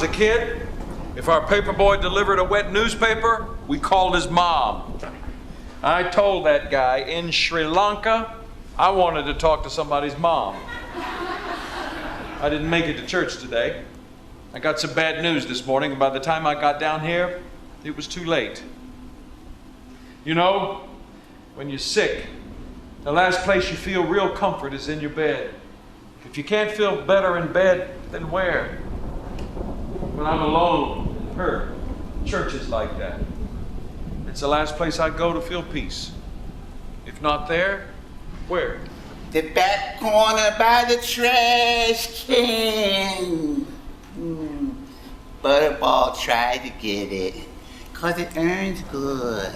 was a kid, if our paperboy delivered a wet newspaper, we called his mom. I told that guy in Sri Lanka I wanted to talk to somebody's mom. I didn't make it to church today. I got some bad news this morning, and by the time I got down here, it was too late. You know, when you're sick, the last place you feel real comfort is in your bed. If you can't feel better in bed, then where? When I'm alone and hurt, church is like that. It's the last place I go to feel peace. If not there, where? The back corner by the trash can. Butterball tried to get it, 'cause it earns good.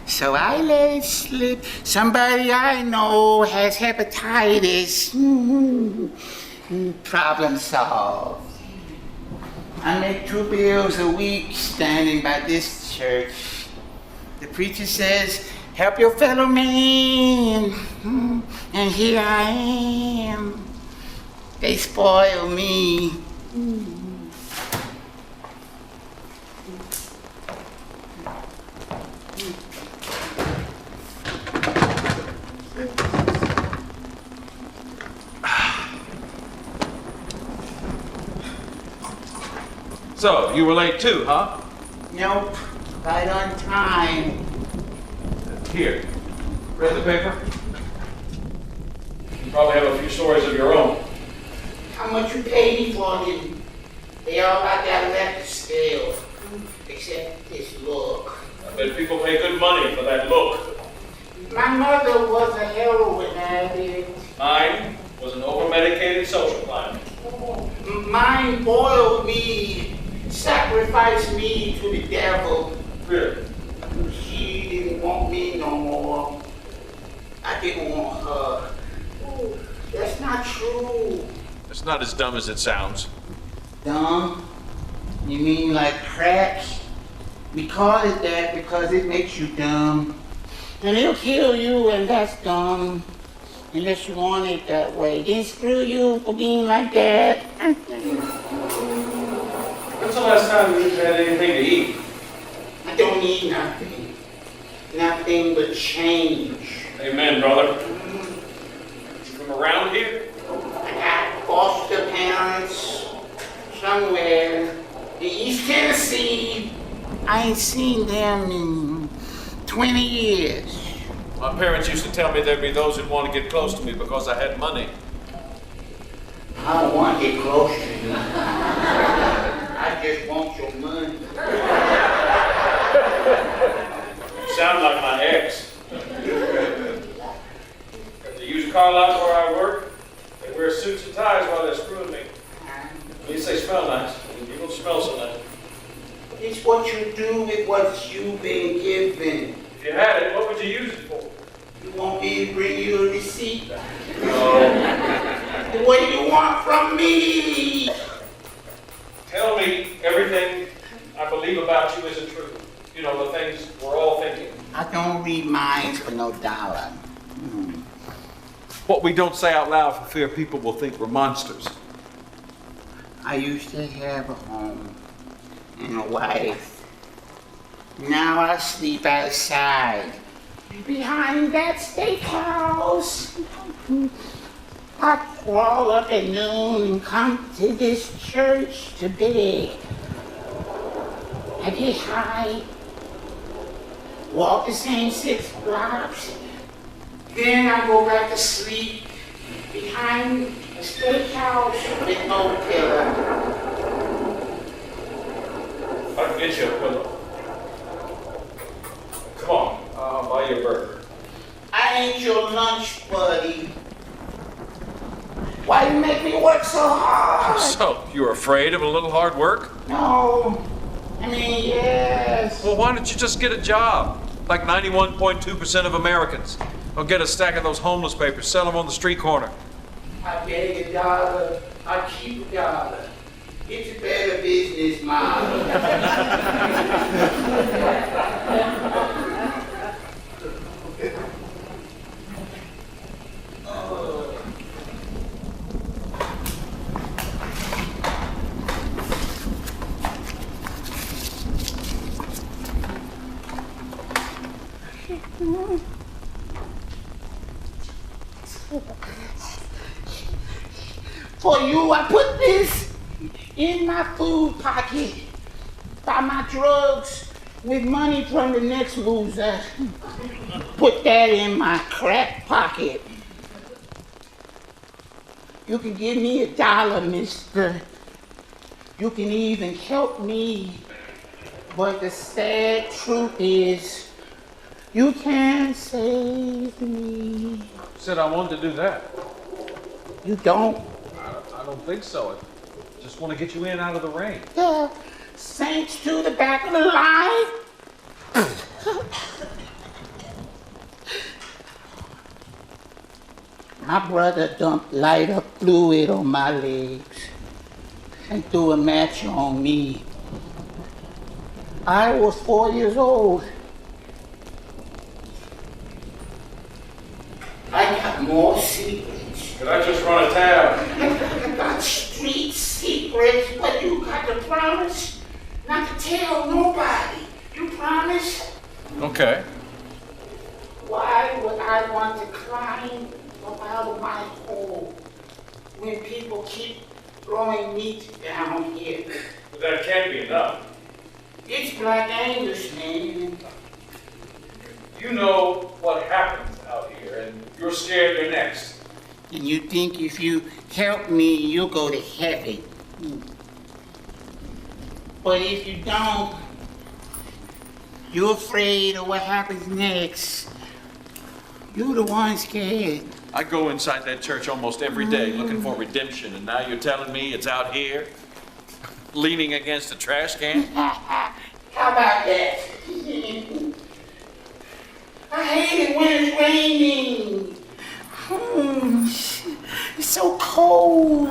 So I let it slip. Somebody I know has hepatitis. Problem solved. I make 2 bills a week standing by this church. The preacher says, help your fellow man. And here I am. They spoil me. So, you were late too, huh? Nope, right on time. Here, read the paper? You probably have a few stories of your own. How much you pay me for them? They all got that electric scale, except this look. I bet people pay good money for that look. My mother was a heroin addict. Mine was an over-medicated social climber. Mine boiled me, sacrificed me to the devil. Really? She didn't want me no more. I didn't want her. Ooh, that's not true. It's not as dumb as it sounds. Dumb? You mean like crack? We call it that because it makes you dumb. And it'll kill you, and that's dumb. Unless you want it that way. Then screw you for being like that. When's the last time you've had anything to eat? I don't need nothing. Nothing but change. Amen, brother. You from around here? I got foster parents somewhere in East Tennessee. I ain't seen them in 20 years. My parents used to tell me there'd be those who'd want to get close to me because I had money. I don't want to get close to you. I just want your money. You sound like my ex. At the used car lot where I work, they wear suits and ties while they're screwing me. At least they smell nice. You don't smell so nice. It's what you do with what you've been given. If you had it, what would you use it for? You want me to bring you a receipt? No. What do you want from me? Tell me everything I believe about you isn't true. You know, the things we're all thinking. I don't read minds for no dollar. What we don't say out loud for fear people will think we're monsters. I used to have a home and a wife. Now I sleep outside, behind that steakhouse. I crawl up at noon and come to this church to beg. I get high, walk the same 6 blocks, then I go back to sleep behind a steakhouse with no pillow. I can get you a pillow. Come on, I'll buy you a burger. I ain't your lunch buddy. Why you make me work so hard? So, you're afraid of a little hard work? No. I mean, yes. Well, why don't you just get a job? Like 91.2% of Americans. Or get a stack of those homeless papers, sell them on the street corner. I beg $1, I keep $1. It's a better business model. For you, I put this in my food pocket. Buy my drugs with money from the next loser. Put that in my crack pocket. You can give me $1, mister. You can even help me. But the sad truth is, you can't save me. Said I wanted to do that. You don't? I don't think so. I just want to get you in out of the rain. Saints to the back of the line. My brother dumped lighter fluid on my legs and threw a match on me. I was 4 years old. I got more secrets. Could I just run a tab? I got street secrets, but you got to promise not to tell nobody. You promise? Okay. Why would I want to climb up out of my hole when people keep throwing meat down here? But that can't be enough. It's Black Angus, man. You know what happens out here, and you're scared you're next. And you think if you help me, you'll go to heaven. But if you don't, you're afraid of what happens next. You're the one scared. I go inside that church almost every day looking for redemption, and now you're telling me it's out here, leaning against a trash can? How about that? I hate it when it's raining. It's so cold.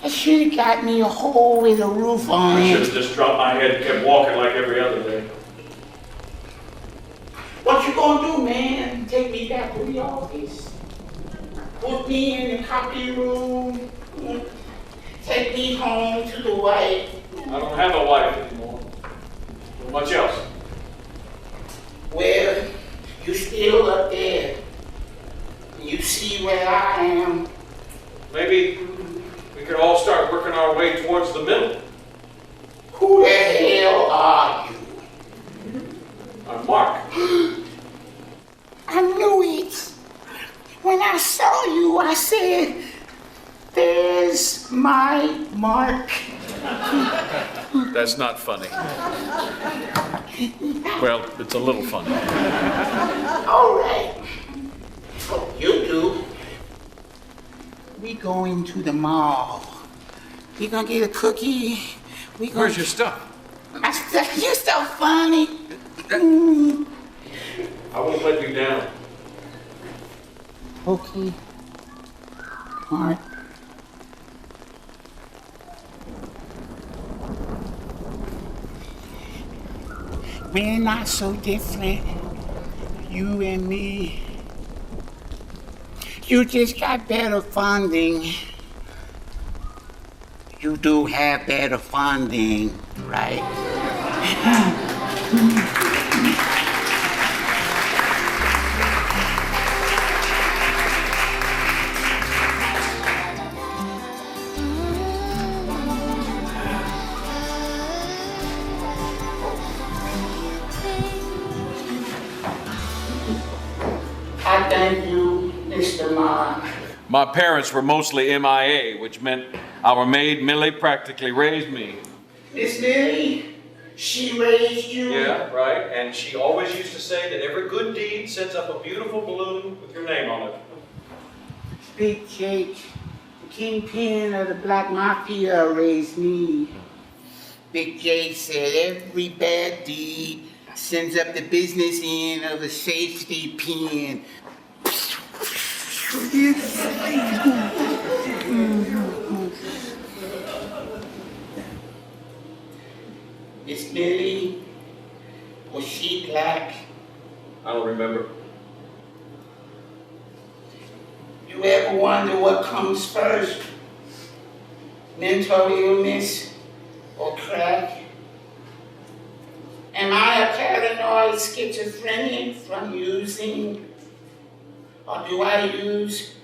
I should have got me a hole with a roof on I should it. have just dropped my head and kept walking like every other day. What you gonna do, man? Take me back to the office? Put me in the copy room? Take me home to the wife? I don't have a wife anymore. Not much else. Well, you still up there. You see where I am. Maybe we could all start working our way towards the middle. Who the hell are you? I'm Mark. I knew it. When I saw you, I said, there's my Mark. That's not funny. Well, it's a little funny. All right. Oh, you do. We going to the mall. We gonna get a cookie. We gonna... Where's your stuff? My stuff, you're so funny. I won't let you down. Okay. Mark. We're not so different, you and me. You just got better funding. You do have better funding, right? I thank you, Mr. Mark. My parents were mostly MIA, which meant our maid Millie practically raised me. Miss Millie, she raised you? Yeah, right. And she always used to say that every good deed sends up a beautiful balloon with your name on it. Big Jake, the kingpin of the Black Mafia, raised me. Big Jake said every bad deed sends up the business end of a safety pin. Miss Millie, was she black? I don't remember. You ever wonder what comes first? Mental illness or crack? Am I a paranoid call it schizophrenia from using? Or do I use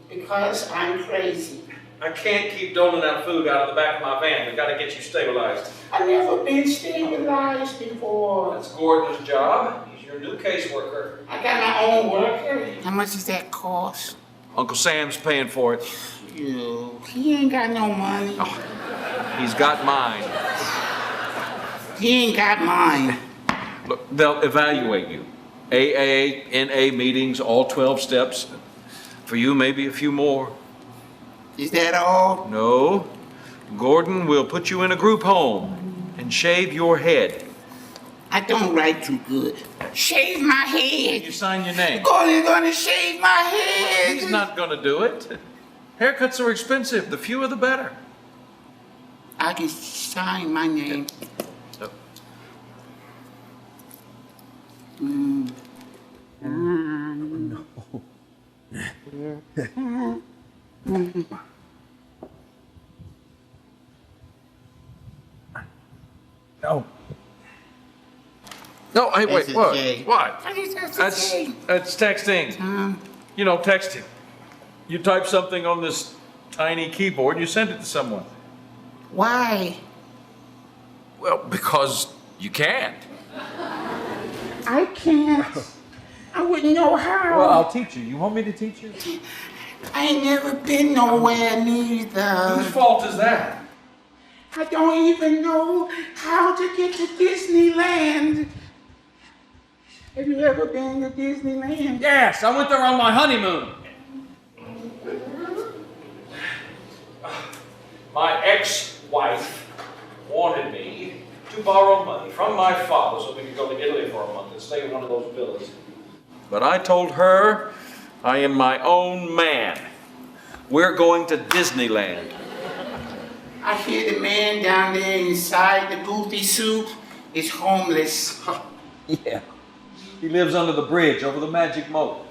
because I'm crazy? I can't keep doling out food out of the back of my van. We've got to get you stabilized. I've never been stabilized before. That's Gordon's job. He's your new caseworker. I got my own worker. How much does that cost? Uncle Sam's paying for it. He ain't got no money. Oh, he's got mine. He ain't got mine. Look, they'll evaluate you. AA, NA meetings, all 12 steps. For you, maybe a few more. Is that all? No. Gordon will put you in a group home and shave your head. I don't write too good. Shave my head. You sign your name. Gordon's gonna shave my head. He's not gonna do it. Haircuts are expensive. The fewer the better. I can sign my name. No. No, hey, wait, what? J. What? That's That's texting. You know, texting. You type something on this tiny keyboard and you send it to someone. Why? Well, because you can't. I can't. I wouldn't know how. Well, I'll teach you. You want me to teach you? I ain't never been nowhere neither. Whose fault is that? I don't even know how to get to Disneyland. Have you ever been to Disneyland? Yes, I went there on my honeymoon. My ex-wife wanted me to borrow money from my father so we could go to Italy for a month and stay in one of those villas. But I told her I am my own man. We're going to Disneyland. I hear the man down there inside the goofy suit is homeless. Yeah. He lives under the bridge over the magic moat.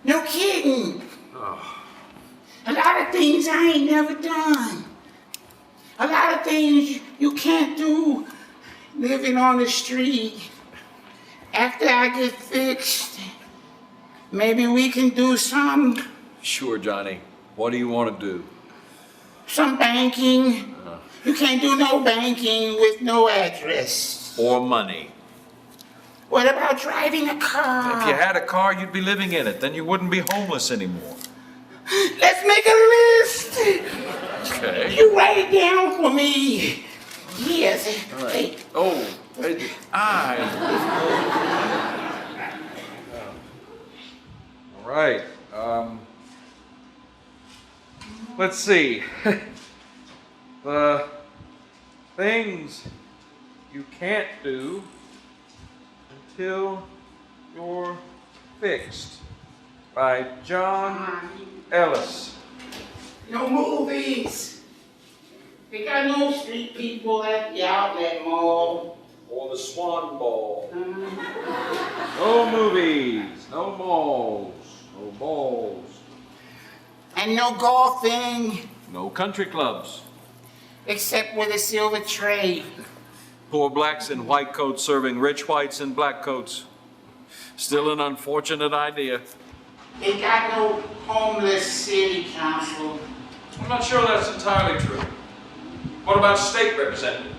No kidding. A lot of things I ain't never done. A lot of things you can't do living on the street. After I get fixed, maybe we can do some Sure, Johnny. What do you want to do? banking. You can't do no banking with no address. Or money. What about driving a car? If you had a car, you'd be living in it. Then you wouldn't be homeless anymore. Let's make a list. Okay. You write it down for me. Yes. All right. Hey, Oh, I. All right. Let's see. The things you can't do until you're fixed by John Ellis. no movies. They got no street people at the outlet mall. Or the Swan Ball. No movies, no malls, no balls, And no golfing, no country clubs. except with a silver tray. Poor blacks in white coats serving rich whites in black coats. Still an unfortunate idea. They got no homeless city council. I'm not sure that's entirely true. What about state representative?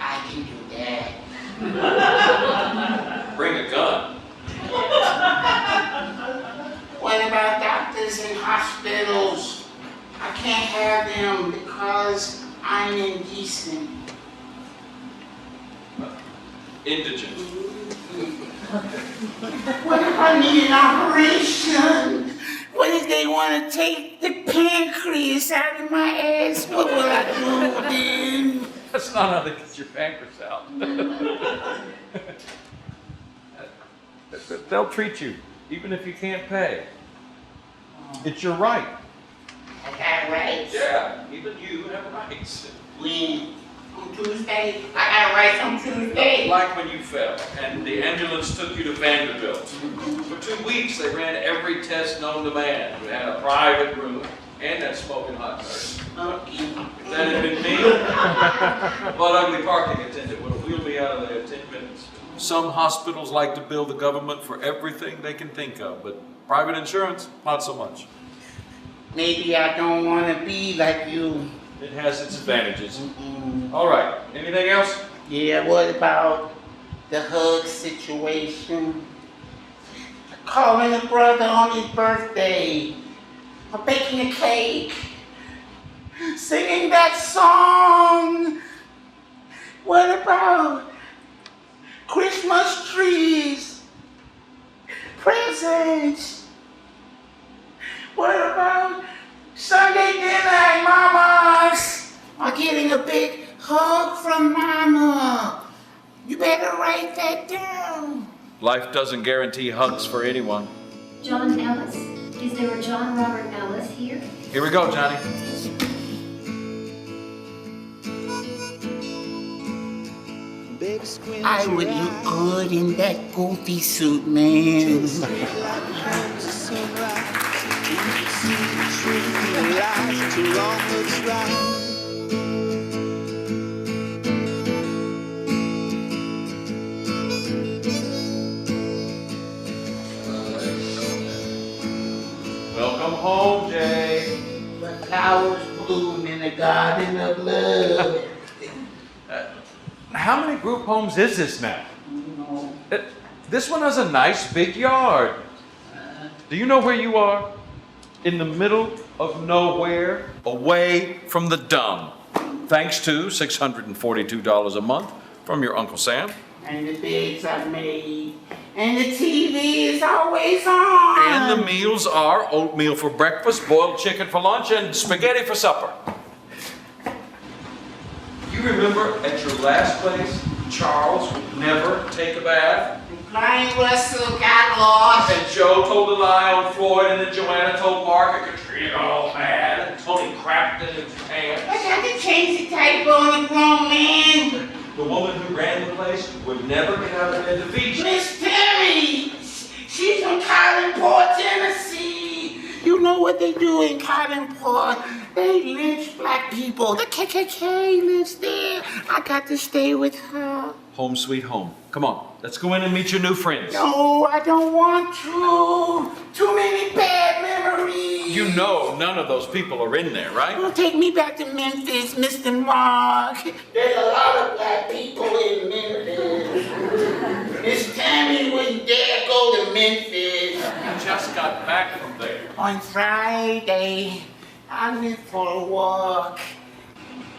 I can do that. Bring a gun. What about doctors in hospitals? I can't have them because I'm indecent. Indigent. What if I need an operation? What if they want to take the pancreas out of my ass? What will I do then? That's not how they get your pancreas out. They'll treat you, even if you can't pay. It's your right. I got rights. Yeah, even you have rights. When? On Tuesday? I got rights on Tuesday. Like when you fell and the ambulance took you to Vanderbilt. For 2 weeks, they ran every test known to man. We had a private room and that smoking hot nurse. Okay. If that had been me, butt ugly parking attendant would have wheeled me out of there in 10 minutes. Some hospitals like to bill the government for everything they can think of, but private insurance, not so much. Maybe I don't want to be like you. It has its advantages. All right, anything else? Yeah, what about the hug situation? Calling a brother on his birthday, or baking a cake, singing that song. What about Christmas trees, presents? What about Sunday dinner at Mama's, or getting a big hug from Mama? You better write that down. Life doesn't guarantee hugs for anyone. John Ellis? Is there a John Robert Ellis here? Here we go, Johnny. I would look good in that goofy suit, man. Welcome home, Jay. The flowers bloom in the garden of love. How many group homes is this now? No. This one has a nice big yard. Do you know where you are? In the middle of nowhere, away from the dumb. Thanks to $642 a month from your Uncle Sam. And the beds are made. And the TV is always on. And the meals are oatmeal for breakfast, boiled chicken for lunch, and spaghetti for supper. You remember at your last place, Charles would never take a bath? Blind Russell got lost. And Joe told a lie on Floyd, and then Joanna told Mark, and Katrina got all mad, and Tony crapped in his pants. I got to change the diaper on the grown man. The woman who ran the place would never get out of bed to feed you. Miss Terry, she's from Collingport, Tennessee. You know what they do in Collingport? They lynch black people. The KKK lives there. I got to stay with her. Home sweet home. Come on, let's go in and meet your new friends. No, I don't want to. Too many bad memories. You know none of those people are in there, right? Don't take me back to Memphis, Mr. Mark. There's a lot of black people in Memphis. Miss Tammy wouldn't dare go to Memphis. You just got back from there. On Friday, I went for a walk.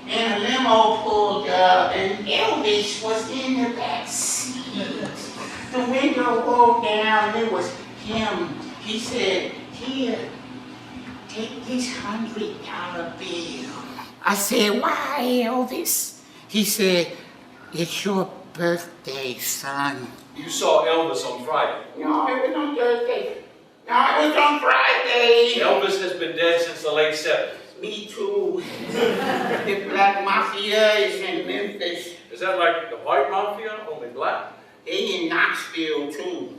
And a limo pulled up, and Elvis was in the back seat. The window rolled down, and it was him. He said, "Here, take this $100 bill." I said, "Why, Elvis?" He said, "It's your birthday, son." You saw Elvis on Friday. No, it was on Thursday. No, it was on Friday. Elvis has been dead since the late 70s. Me too. The black mafia is in Memphis. Is that like the white mafia, only black? They in Knoxville too.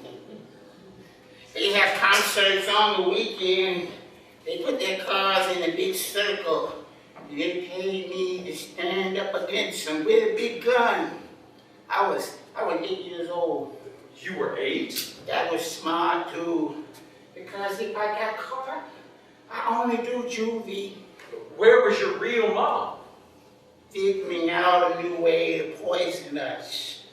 They have concerts on the weekend. They put their cars in a big circle. They paid me to stand up against them with a big gun. I was 8 years old. You were 8? That was smart too. Because if I got caught, I only do juvie. Where was your real mom? Figuring out a new way to poison us.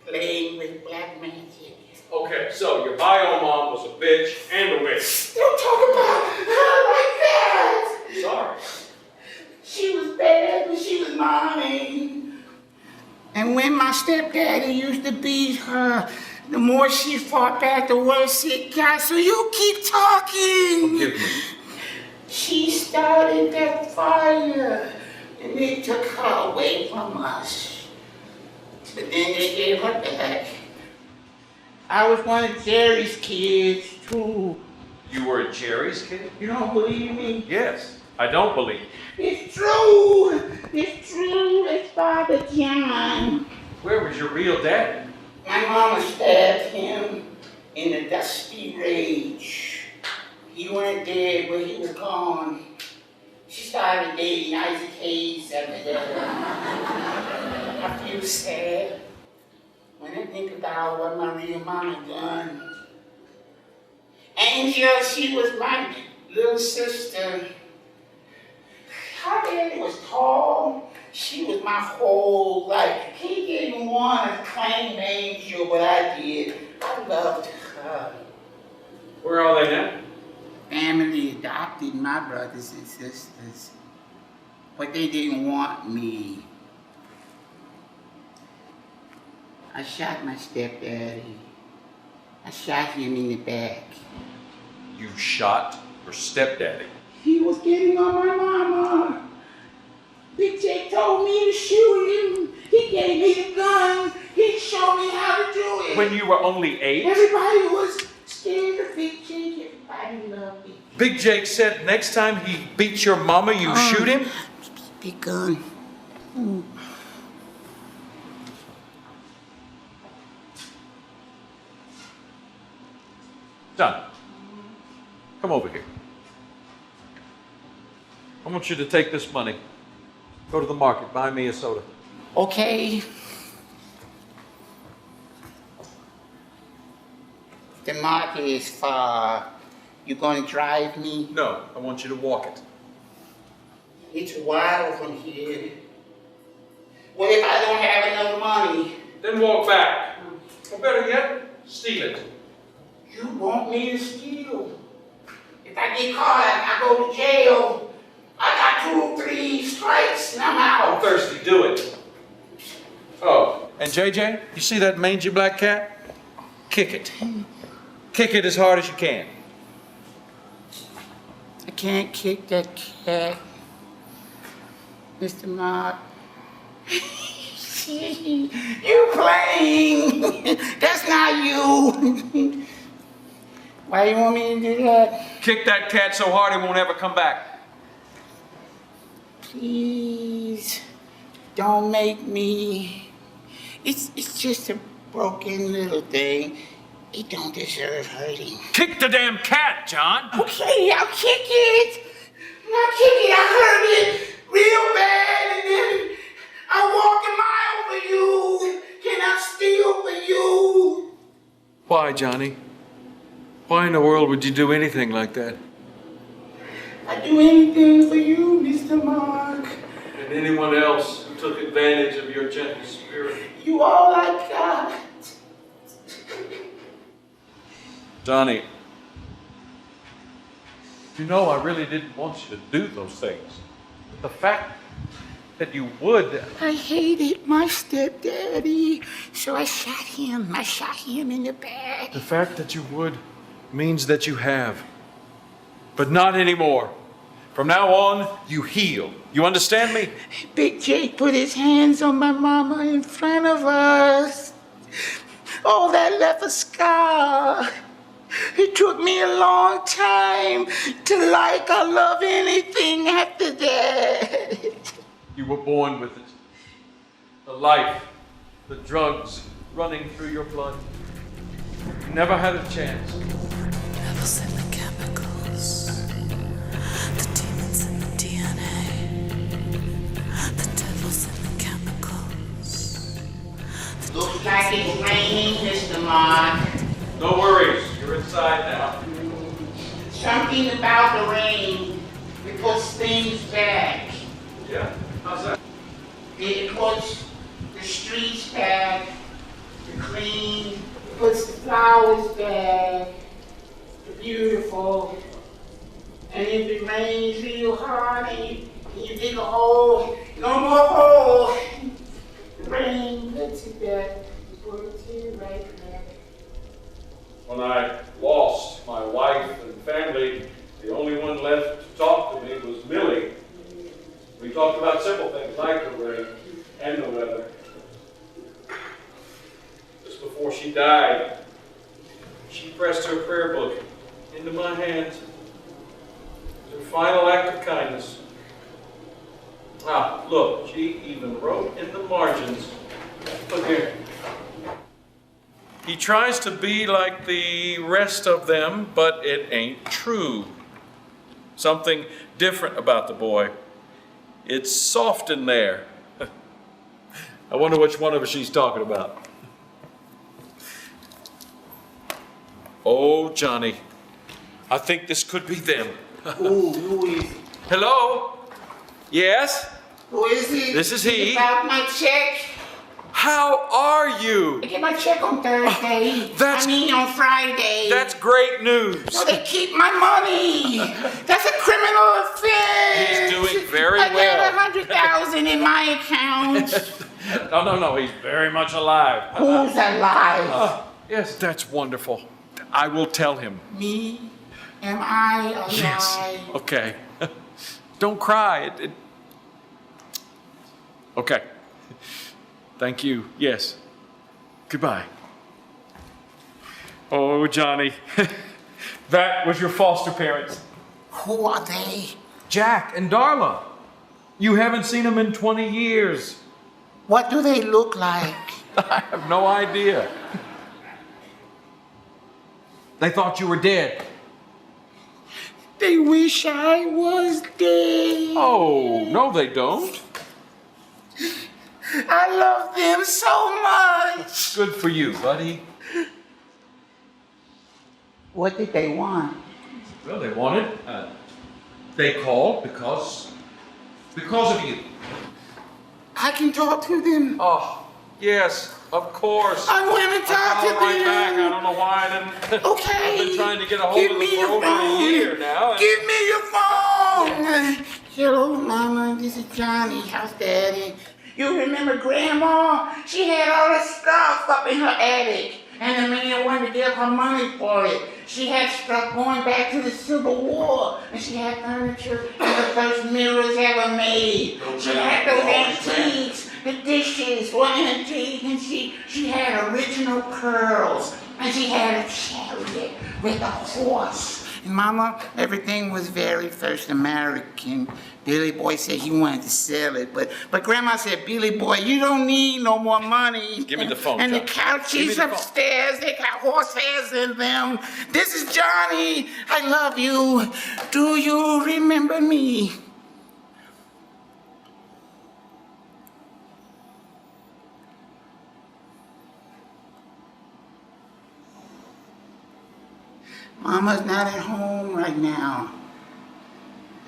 Playing with black magic. Okay, so your bio mom was a bitch and a witch. Don't talk about her like that! Sorry. She was bad, but she was mine. And when my stepdaddy used to beat her, the more she fought back, the worse it got. So you keep talking. Forgive me. She started that fire, and they took her away from us. But then they gave her back. I was one of Jerry's kids, too. You were Jerry's kid? You don't believe me? Yes, I don't believe. It's true. It's true. It's Father John. Where was your real dad? My mama stabbed him in a dusty rage. He wasn't dead, but he was gone. She started dating Isaac Hayes after that. I feel sad. When it think about what my real mama done. Angel, she was my little sister. Her daddy was tall. She was my whole life. He didn't want to claim Angel, but I did. I loved her. Where are they now? Family adopted my brothers and sisters, but they didn't want me. I shot my stepdaddy. I shot him in the back. You shot your stepdaddy. He was getting on my mama. Big Jake told me to shoot him. He gave me the gun. He showed me how to do it. When you were only 8? Everybody was scared of Big Jake. Everybody loved Big Jake. Big Jake said next time he beats your mama, you shoot him? Big gun. Done. Come over here. I want you to take this money. Go to the market, buy me a soda. Okay. The market is far. You gonna drive me? No, I want you to walk it. It's wild from here. What if I don't have enough money? Then walk back. Or better yet, steal it. You want me to steal? If I get caught, I go to jail. I got 2 or 3 strikes and I'm I'm out. thirsty, do it. Oh, and JJ, you see that mangy black cat? Kick it. Kick it as hard as you can. I can't kick that cat. Mr. Mark. You playing. That's not you. Why you want me to do that? Kick that cat so hard it won't ever come back. Please, don't make me. It's just a broken little thing. It don't deserve hurting. Kick the damn cat, John. Okay, I'll kick it. I'll kick it. I hurt it real bad, and then I walk a mile for you. Can I steal for you? Why, Johnny? Why in the world would you do anything like that? I'd do anything for you, Mr. Mark. And anyone else who took advantage of your gentle spirit. You all I got. Johnny, you know I really didn't want you to do those things. The fact that you would. I hated my stepdaddy, so I shot him. I shot him in the back. The fact that you would means that you have. But not anymore. From now on, you heal. You understand me? Big Jake put his hands on my mama in front of us. Oh, that left a scar. It took me a long time to like or love anything after that. You were born with it. The life, the drugs running through your blood. You never had a chance. Devil's in the chemicals, the demons in the DNA, the devil's in the chemicals. Looks like it's raining, Mr. Mark. No worries, you're inside now. Something about the rain. It puts things back. Yeah? How's that? It puts the streets back, the clean, it puts the flowers back, the beautiful. And if it rains real hard and you dig a hole, no more hole. The rain puts it back, it puts it right back. When I lost my wife and family, the only one left to talk to me was Millie. We talked about simple things like the rain and the weather. Just before she died, she pressed her prayer book into my hands. It was her final act of kindness. Ah, look, she even wrote in the margins. Look here. He tries to be like the rest of them, but it ain't true. Something different about the boy. It's soft in there. I wonder which one of us she's talking about. Oh, Johnny, I think this could be them. Ooh, who is it? Hello? Yes? Who is it? This is he. About my check. How are you? I get my check on Thursday. that's- I mean on Friday. That's great news. No, they keep my money. That's a criminal offense. He's doing very I well. got $100,000 in my account. No, he's very much alive. Who's alive? Yes, that's wonderful. I will tell him. Me? Am I alive? Yes. Okay. Don't cry. Okay. Thank you. Yes. Goodbye. Oh, Johnny. That was your foster parents. Who are they? Jack and Darla. You haven't seen them in 20 years. What do they look like? I have no idea. They thought you were dead. They wish I was dead. Oh, no, they don't. I love them so much. Good for you, buddy. What did they want? Well, they wanted. They called because of you. I can talk to them. Oh, yes, of course. I want to talk to I'll call right them. back. I don't know why I didn't. Okay. I've been trying to get a hold Give of me them for your over phone. a year now. Give me your phone. Hello, Mama. This is Johnny. How's Daddy? You remember Grandma? She had all this stuff up in her attic, and the man wanted to give her money for it. She had stuff going back to the Civil War, and she had furniture and the first mirrors ever made. She had those antiques. The dishes were antique, and she had original pearls, and she had a chariot with a horse. And Mama, everything was very first American. Billy Boy said he wanted to sell it, but Grandma said, Billy Boy, you don't need no more money. Give me the phone, And the John. Give me couches the phone. upstairs, they got horse hairs in them. This is Johnny. I love you. Do you remember me? Mama's not at home right now.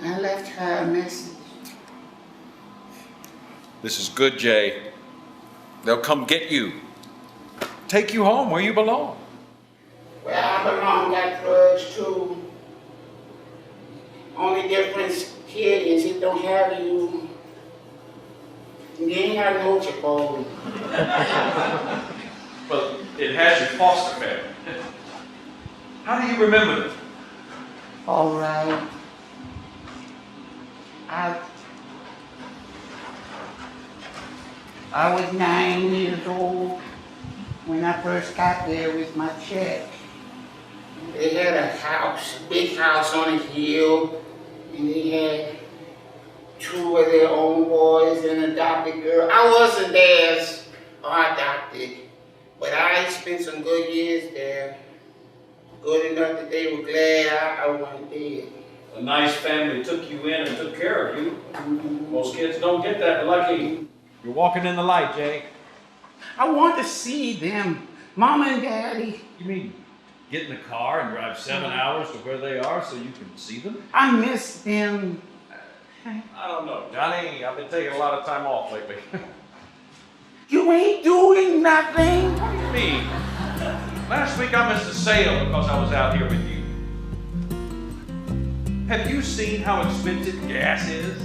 I left her a message. This is good, Jay. They'll come get you. Take you home where you belong. Where I belong got drugs too. Only difference here is it don't have you. You ain't got no Chipotle. But it has your foster family. How do you remember them? All right. I was 9 years old when I first got there with my check. They had a house, a big house on a hill, and they had 2 of their own boys and an adopted girl. I wasn't theirs or adopted, but I spent some good years there. Good enough that they were glad I wasn't dead. A nice family took you in and took care of you. Most kids don't get that lucky. You're walking in the light, Jay. I want to see them, Mama and Daddy. You mean get in the car and drive 7 hours to where they are so you can see them? I miss them. I don't know, Johnny. I've been taking a lot of time off lately. You ain't doing nothing. What do you mean? Last week I missed a sale because I was out here with you. Have you seen how expensive gas is?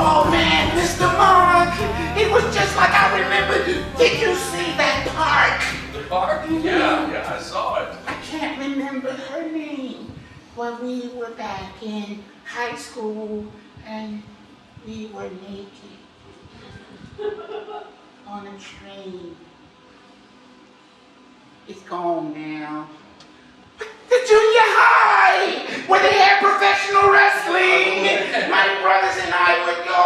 Oh man, Mr. Mark, it was just like I remembered you. Did you see that park? The park? Yeah, I saw it. I can't remember her name, but we were back in high school and we were naked on a train. It's gone now. The junior high, where they had professional wrestling. My brothers and I would go.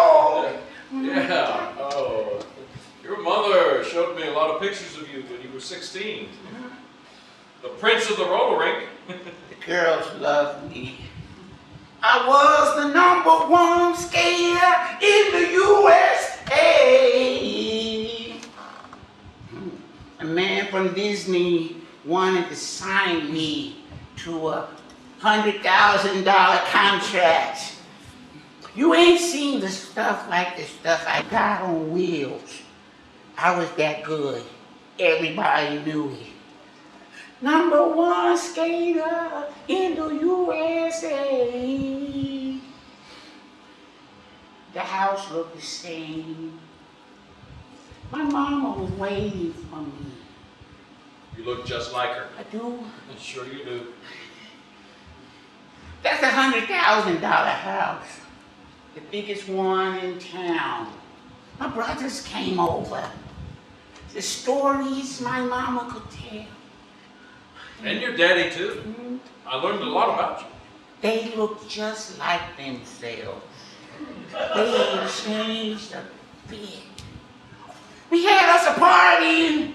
Yeah. Oh. Your mother showed me a lot of pictures of you when you were 16. The prince of the roller rink. The girls loved me. I was the #1 skater in the USA. A man from Disney wanted to sign me to a $100,000 contract. You ain't seen the stuff like the stuff I got on wheels. I was that good. Everybody knew it. #1 skater in the USA. The house looked the same. My mama was waiting for me. You look just like her. I do. Sure you do. That's a $100,000 house. The biggest one in town. My brothers came over. The stories my mama could tell. And your daddy too. I learned a lot about you. They look just like themselves. They ain't changed a bit. We had us a party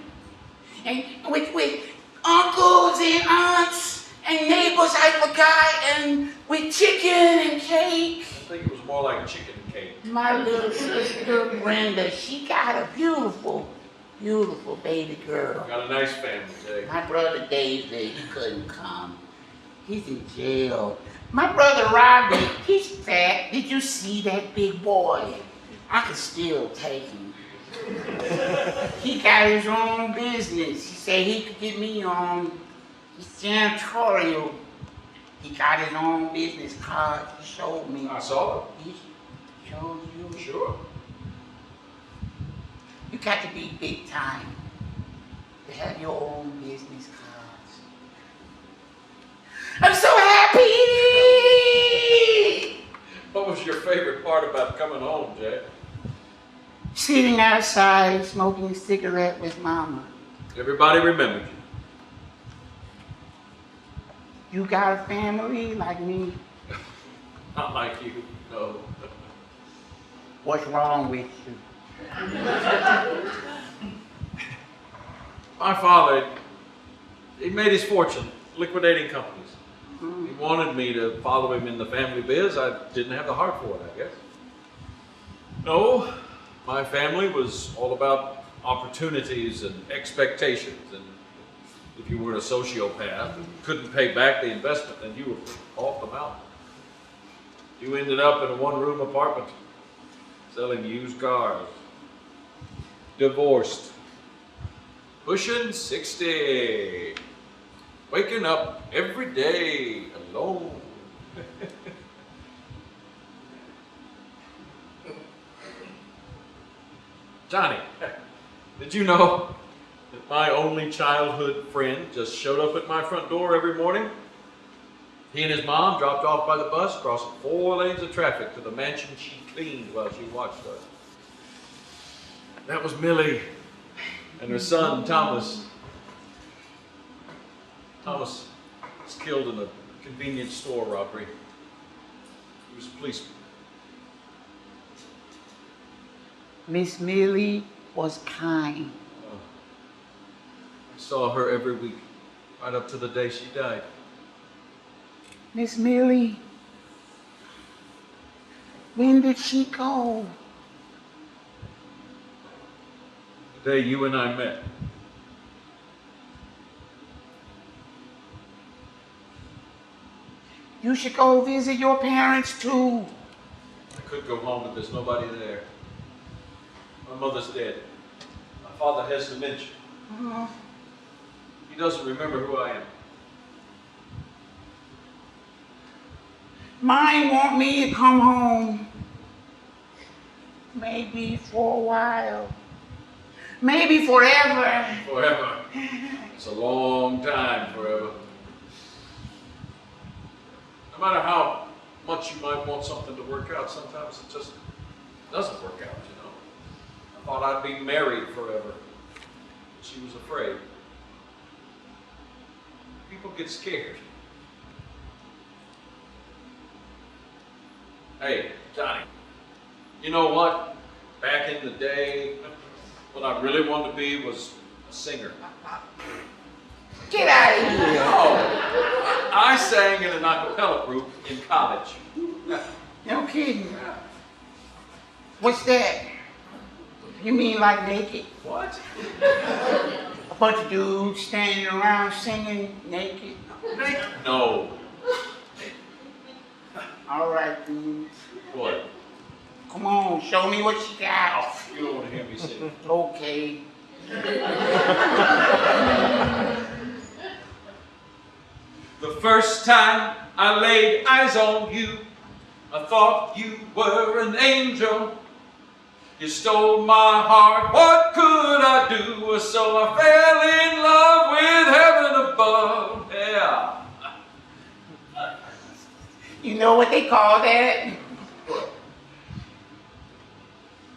and with uncles and aunts and neighbors I forgot, and with chicken and cake. I think it was more like chicken cake. My little sister Brenda, she got a beautiful, beautiful baby girl. Got a nice family, Jay. My brother David, he couldn't come. He's in jail. My brother Robbie, he's fat. Did you see that big boy? I could still take him. He got his own business. He said he could get me on his janitorial. He got his own business card. He showed me. I saw He showed you. it. Sure. You got to be big time to have your own business cards. I'm so happy! What was your favorite part about coming home, Jay? Sitting outside smoking a cigarette with Mama. Everybody remembered you. You got a family like me? Not like you, no. What's wrong with you? My father, he made his fortune liquidating companies. He wanted me to follow him in the family biz. I didn't have the heart for it, I guess. No, my family was all about opportunities and expectations. And if you were a sociopath and couldn't pay back the investment, then you were off the mountain. You ended up in a one-room apartment selling used cars. Divorced. Pushing 60. Waking up every day alone. Johnny, did you know that my only childhood friend just showed up at my front door every morning? He and his mom dropped off by the bus, crossing 4 lanes of traffic to the mansion she cleaned while she watched us. That was Millie and her son, Thomas. Thomas was killed in a convenience store robbery. He was a policeman. Miss Millie was kind. I saw her every week, right up to the day she died. Miss Millie, when did she go? The day you and I met. You should go visit your parents too. I could go home, but there's nobody there. My mother's dead. My father has dementia. He doesn't remember who I am. Mine want me to come home. Maybe for a while. Maybe forever. Forever. It's a long time, forever. No matter how much you might want something to work out, sometimes it just doesn't work out, you know. I thought I'd be married forever. She was afraid. People get scared. Hey, Johnny, you know what? Back in the day, what I really wanted to be was a singer. Get out of here. Oh, I sang in an a cappella group in college. No kidding. What's that? You mean like naked? What? A bunch of dudes standing around singing naked? No. All right, dudes. What? Come on, show me what you got. You don't want to hear me sing. Okay. The first time I laid eyes on you, I thought you were an angel. You stole my heart, what could I do? So I fell in love with heaven above. Yeah. You know what they call that?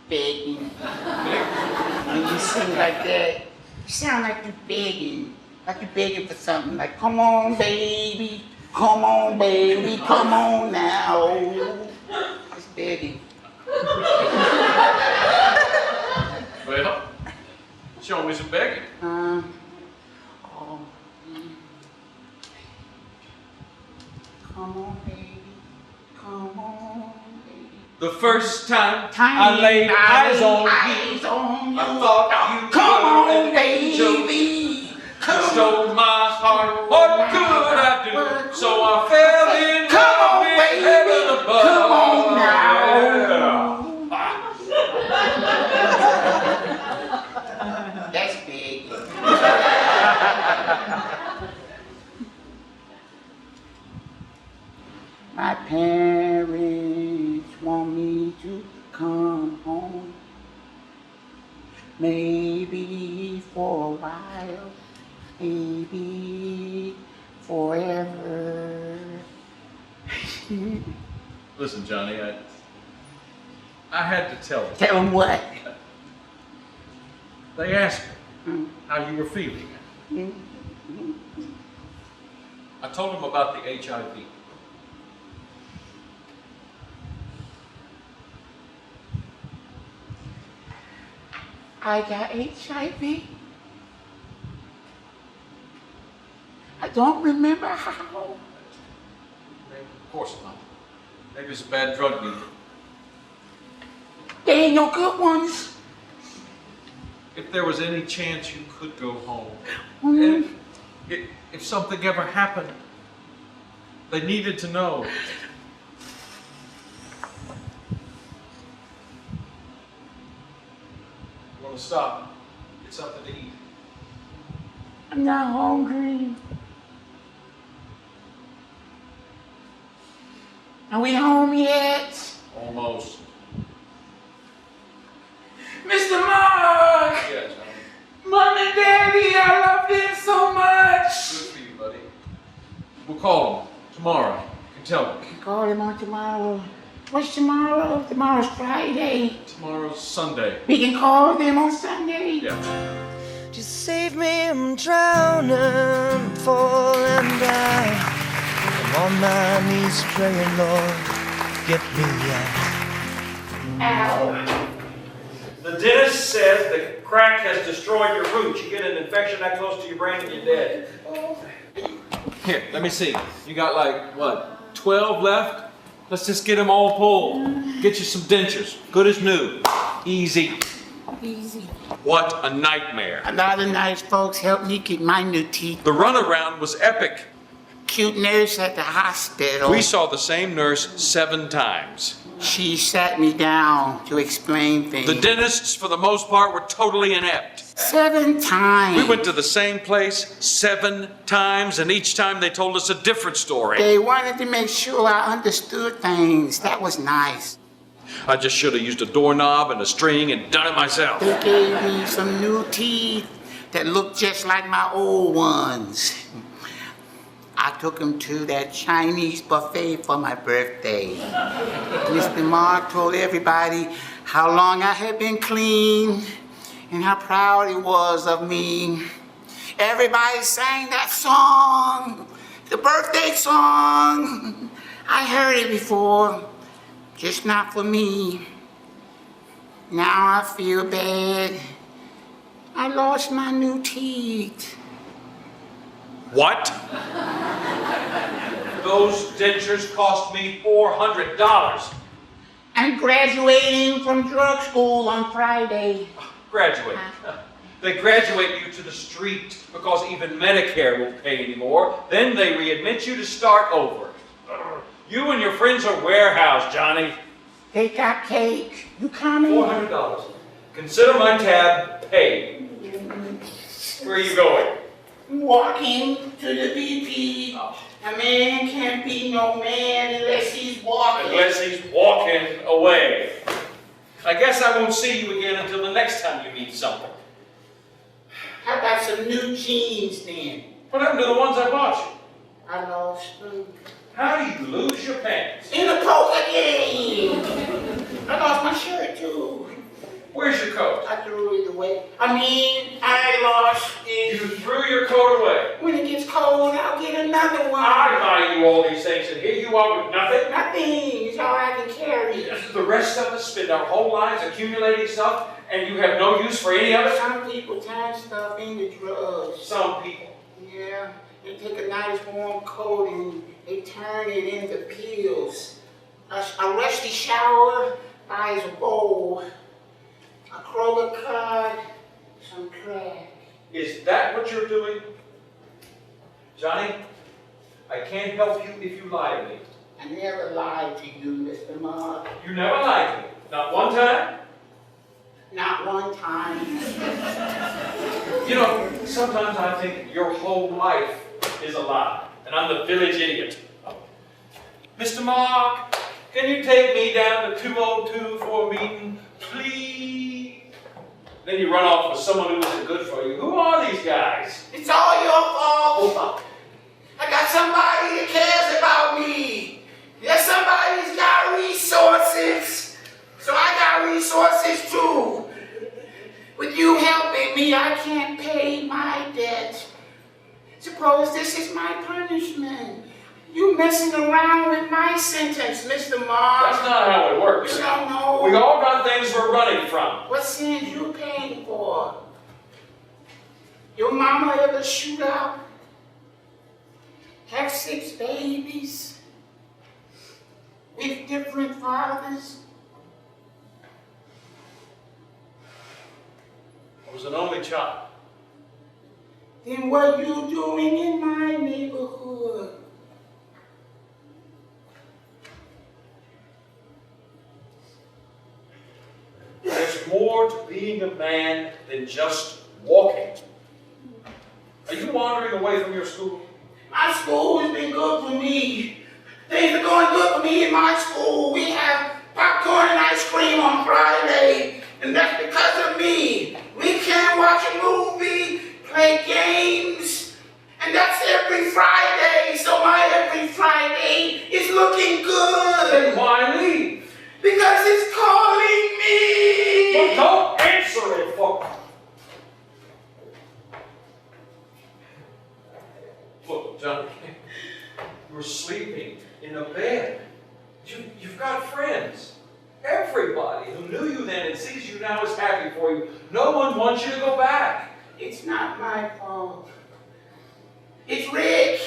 Begging. When you sing like that, you sound like you're begging. Like you're begging for something. Like, come on, baby. Come on, baby. Come on now. It's begging. Well, show me some begging. Oh. Come on, baby. Come on, baby. The first time I laid eyes on you, I thought you Come were on, an angel. baby. You stole my heart, what could I do? So I fell in love with heaven above. Come on now. That's big. My parents want me to come home. Maybe for a while, maybe forever. Listen, Johnny, I had to tell them. Tell them what? They asked me how you were feeling. I told them about the HIV. I got HIV. I don't remember how. Of course not. Maybe it's a bad drug dealer. They ain't no good ones. If there was any chance you could go home, Mhm. and if something ever happened, they needed to know. You want to stop? Get something to eat. I'm not hungry. Are we home yet? Almost. Mr. Mark! Yeah, Johnny. Mom and Daddy, I love them so much. Good for you, buddy. We'll call them tomorrow. You can tell them. Call them on tomorrow. What's tomorrow? Tomorrow's Friday. Tomorrow's Sunday. We can call them on Sunday. Yeah. Just save me, I'm drowning, fall and die. I'm on my knees praying, Lord, get me out. Ow. The dentist says the crack has destroyed your roots. You get an infection that close to your brain and you're dead. Here, let me see. You got like, what, 12 left? Let's just get them all pulled. Get you some dentures. Good as new. Easy. Easy. What a nightmare. A lot of nice folks helped me get my new teeth. The runaround was epic. Cute nurse at the hospital. We saw the same nurse 7 times. She sat me down to explain things. The dentists, for the most part, were totally inept. 7 times. We went to the same place 7 times, and each time they told us a different story. They wanted to make sure I understood things. That was nice. I just should have used a doorknob and a string and done it myself. They gave me some new teeth that looked just like my old ones. I took them to that Chinese buffet for my birthday. Mr. Mark told everybody how long I had been clean and how proud he was of me. Everybody sang that song, the birthday song. I heard it before, just not for me. Now I feel bad. I lost my new teeth. What? Those dentures cost me $400. I'm graduating from drug school on Friday. Graduate. They graduate you to the street because even Medicare won't pay anymore. Then they readmit you to start over. You and your friends are warehoused, Johnny. They got cake. You coming? $400. Consider my tab paid. Where are you going? Walking to the BP. A man can't be no man unless he's walking. Unless he's walking away. I guess I won't see you again until the next time you need something. How about some new jeans then? What happened to the ones I bought you? I lost them. How do you lose your pants? In a poker game. I lost my shirt too. Where's your coat? I threw it away. I lost it. You threw your coat away. When it gets cold, I'll get another one. I buy you all these things, and here you are with nothing. Nothing. It's all I can carry. The rest of us spend our whole lives accumulating stuff, and you have no use for any of it? Some people turn stuff into drugs. Some people. Yeah. They take a nice warm coat and they turn it into pills. A rusty shower buys a bowl. A Kroger card, some crack. Is that what you're doing? Johnny, I can't help you if you lie to me. I never lied to you, Mr. Mark. You never lied to me. Not one time? Not one time. You know, sometimes I think your whole life is a lie, and I'm the village idiot. Mr. Mark, can you take me down to 202 for a meeting, please? Then you run off with someone who isn't good for you. Who are these guys? It's all your fault. I got somebody that cares about me. There's somebody's got resources. So I got resources too. With you helping me, I can't pay my debt. Suppose this is my punishment. You messing around with my sentence, Mr. Mark. That's not how it works. You don't know. We all got things we're running from. What sins you paying for? Your mama ever shoot up? Have 6 babies? With different fathers? I was an only child. Then what you doing in my neighborhood? There's more to being a man than just walking. Are you wandering away from your school? My school has been good for me. Things are going good for me in my school. We have popcorn and ice cream on Friday, and that's because of me. We can watch a movie, play games, and that's every Friday. So my every Friday is looking good. Then why leave? Because it's calling me. Well, don't answer it, folks. Look, Johnny, you're sleeping in a bed. You've got friends. Everybody who knew you then and sees you now is happy for you. No one wants you to go back. It's not my fault. It's Rick.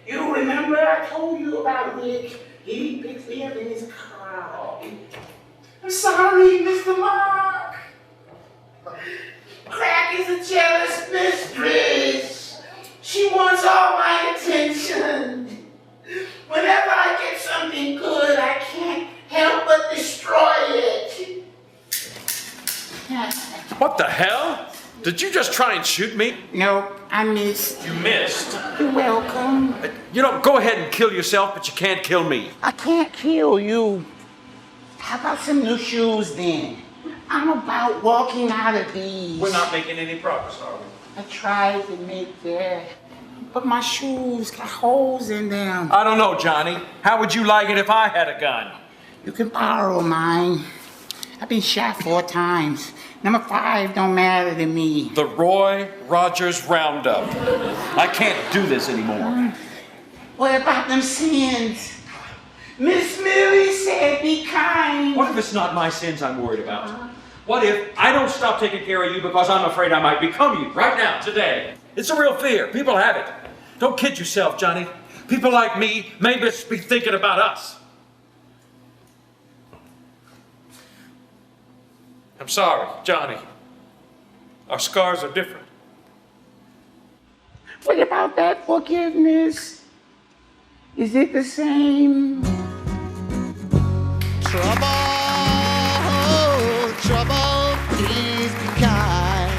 You remember I told you about Rick? He picked me up in his car. I'm sorry, Mr. Mark. Crack is a jealous mistress. She wants all my attention. Whenever I get something good, I can't help but destroy it. What the hell? Did you just try and shoot me? No, I missed. You missed. You're welcome. You know, go ahead and kill yourself, but you can't kill me. I can't kill you. How about some new shoes then? I'm about walking out of these. We're not making any progress, are we? I tried to make that, but my shoes got holes in them. I don't know, Johnny. How would you like it if I had a gun? You can borrow mine. I've been shot 4 times. Number 5 don't matter to me. The Roy Rogers Roundup. I can't do this anymore. What about them sins? Miss Millie said be kind. What if it's not my sins I'm worried about? What if I don't stop taking care of you because I'm afraid I might become you right now, today? It's a real fear. People have it. Don't kid yourself, Johnny. People like me may just be thinking about us. I'm sorry, Johnny. Our scars are different. What about that forgiveness? Is it the same? Trouble is kind.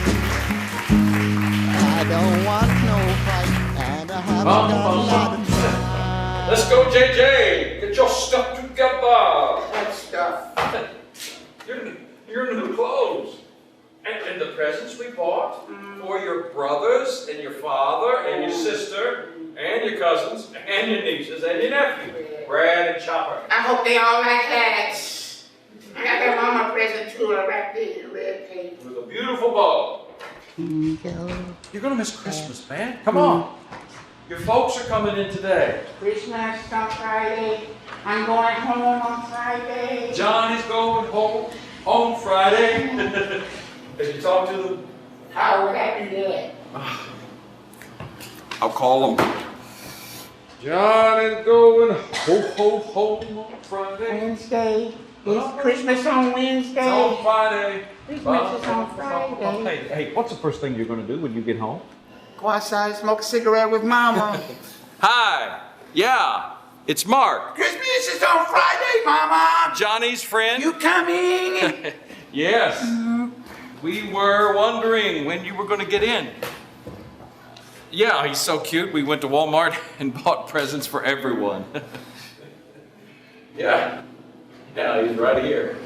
I don't want no fight, and I haven't got a lot of time. Let's go, JJ. Get your stuff together. That stuff. Your new clothes. And the presents we bought for your brothers and your father and your sister and your cousins and your nieces and your nephew, Brad and Chopper. I hope they all like hats. I got their mama present too, wrapped in red paper. With a beautiful bow. You're gonna miss Christmas, man. Come on. Your folks are coming in today. Christmas on Friday. I'm going home on Friday. John is going home on Friday. Have you talked to them? How would that be that? I'll call them. John is going home on Friday. Wednesday. Is Christmas on Wednesday? It's on Friday. Christmas is on Friday. Hey, what's the first thing you're going to do when you get home? Go outside and smoke a cigarette with Mama. Hi. Yeah, it's Mark. Christmas is on Friday, Mama. Johnny's friend. You coming? Yes. We were wondering when you were going to get in. Yeah, he's so cute. We went to Walmart and bought presents for everyone. Yeah. Yeah, he's right here.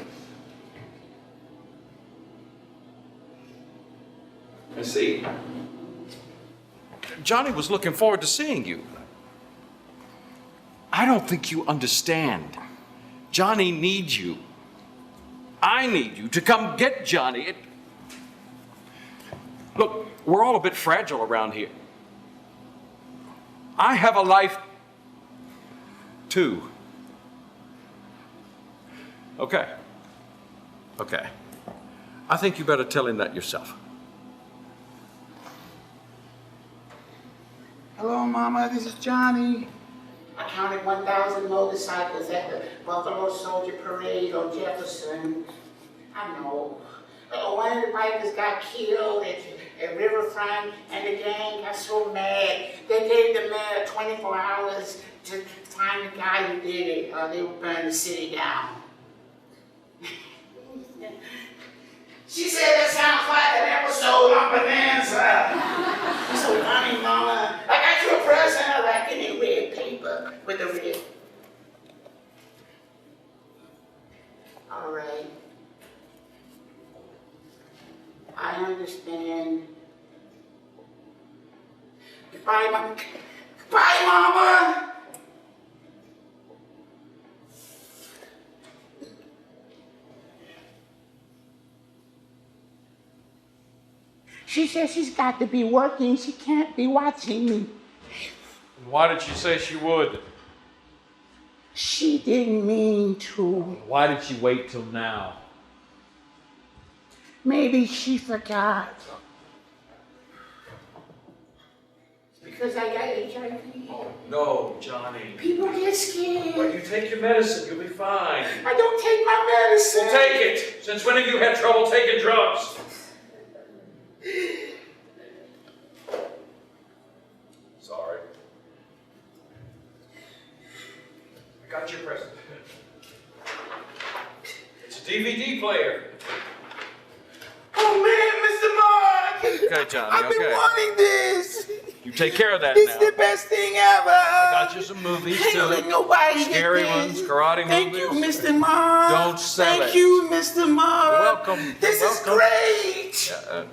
I see. Johnny was looking forward to seeing you. I don't think you understand. Johnny needs you. I need you to come get Johnny. Look, we're all a bit fragile around here. I have a life, too. Okay. I think you better tell him that yourself. Hello, Mama. This is Johnny. I counted 1,000 motorcycles at the Buffalo Soldier Parade on Jefferson. I know. One of the bikers got killed at Riverfront, and the gang got so mad. They gave the mayor 24 hours to find the guy who did it, or they would burn the city down. She said that sounds like an episode on Bonanza. So funny, Mama. I got you a present, I reckon, in red paper with the red. All right. I understand. Goodbye, Mama. Goodbye, Mama. She says she's got to be working. She can't be watching me. Why did she say she would? She didn't mean to. Why did she wait till now? Maybe she forgot. Because I got HIV. No, Johnny. People get scared. When you take your medicine, you'll be fine. I don't take my medicine. Well, take it. Since when have you had trouble taking drugs? Sorry. I got your present. It's a DVD player. Oh man, Mr. Mark! Okay, Johnny, I've been wanting this. You take care of that It's now. the best thing ever. I got you some movies Ain't too. let nobody Scary get ones, this. karate Thank movies. you, Mr. Mark. Don't sell Thank it. you, Mr. Mark. You're welcome. This You're is welcome. great.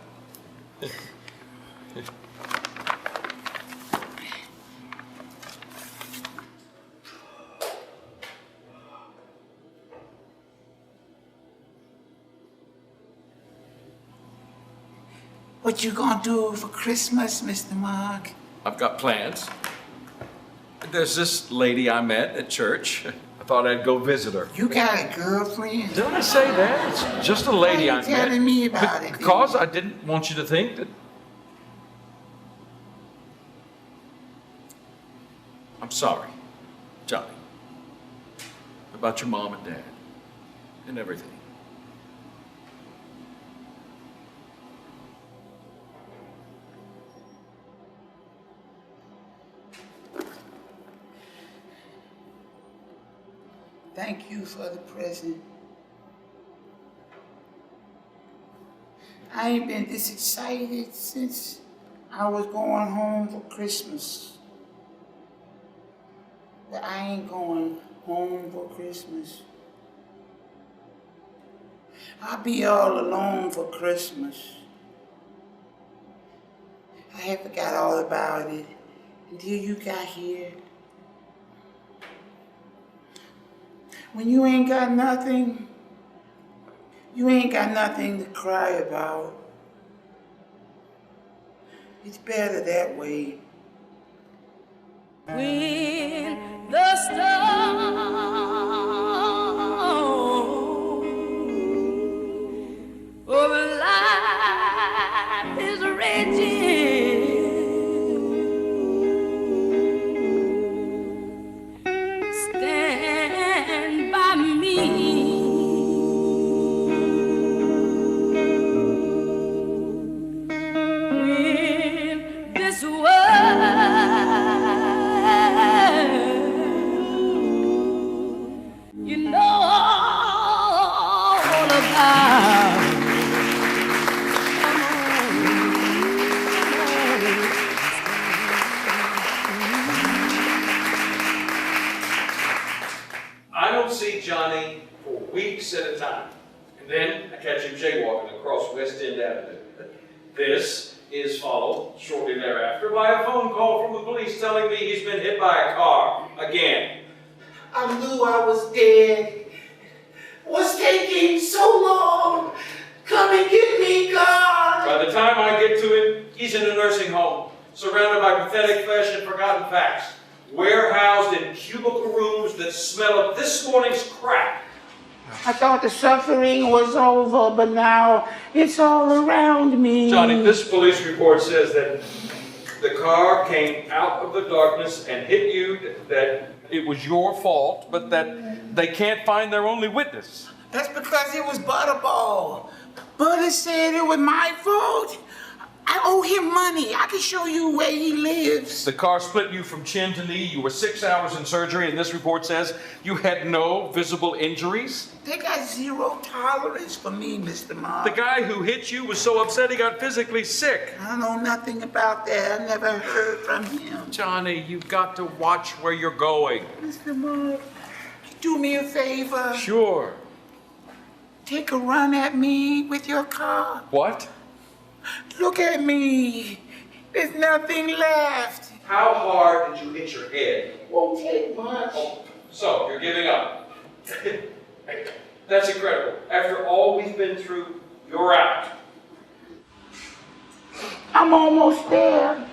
What you gonna do for Christmas, Mr. Mark? I've got plans. There's this lady I met at church. I thought I'd go visit her. You got a girlfriend? Did I say that? It's just a lady Why I you met. telling me about it? Because I didn't want you to think that. I'm sorry, Johnny, about your mom and dad and everything. Thank you for the present. I ain't been this excited since I was going home for Christmas. But I ain't going home for Christmas. I'll be all alone for Christmas. I had forgot all about it until you got here. When you ain't got nothing, you ain't got nothing to cry about. It's better that way. When the storm of life is raging, stand by me. When this world you know all about. I don't see Johnny for weeks at a time. And then I catch him jaywalking across West End Avenue. This is followed shortly thereafter by a phone call from the police telling me he's been hit by a car again. I knew I was dead. What's taking so long? Come and get me, God. By the time I get to him, he's in a nursing home, surrounded by pathetic flesh and forgotten facts, warehoused in cubicle rooms that smell of this morning's crack. I thought the suffering was over, but now it's all around me. Johnny, this police report says that the car came out of the darkness and hit you, that it was your fault, but that they can't find their only witness. That's because it was Butterball. Butter said it was my fault. I owe him money. I can show you where he lives. The car split you from chin to knee. You were 6 hours in surgery, and this report says you had no visible injuries. They got zero tolerance for me, Mr. Mark. The guy who hit you was so upset he got physically sick. I know nothing about that. I never heard from him. Johnny, you've got to watch where you're going. Mr. Mark, do me a favor. Sure. Take a run at me with your car. What? Look at me. There's nothing left. How hard did you hit your head? Won't take much. Oh, so, you're giving up. That's incredible. After all we've been through, you're out. I'm almost there.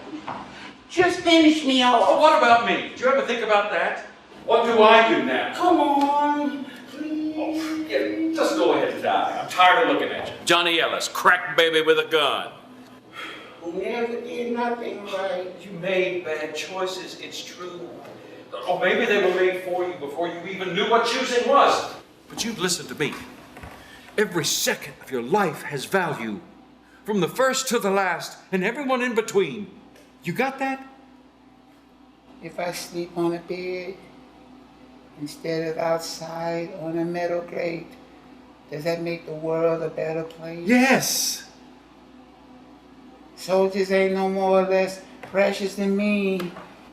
Just finish me Oh, off. what about me? Did you ever think about that? What do I do now? Come on, please. Yeah, just go ahead and die. I'm tired of looking at you. Johnny Ellis, crack baby with a gun. Who never did nothing right. You made bad choices, it's true. Or maybe they were made for you before you even knew what choosing was. But you've listened to me. Every second of your life has value. From the first to the last, and everyone in between. You got that? If I sleep on a bed instead of outside on a metal grate, does that make the world a better place? Yes. Soldiers ain't no more or less precious than me.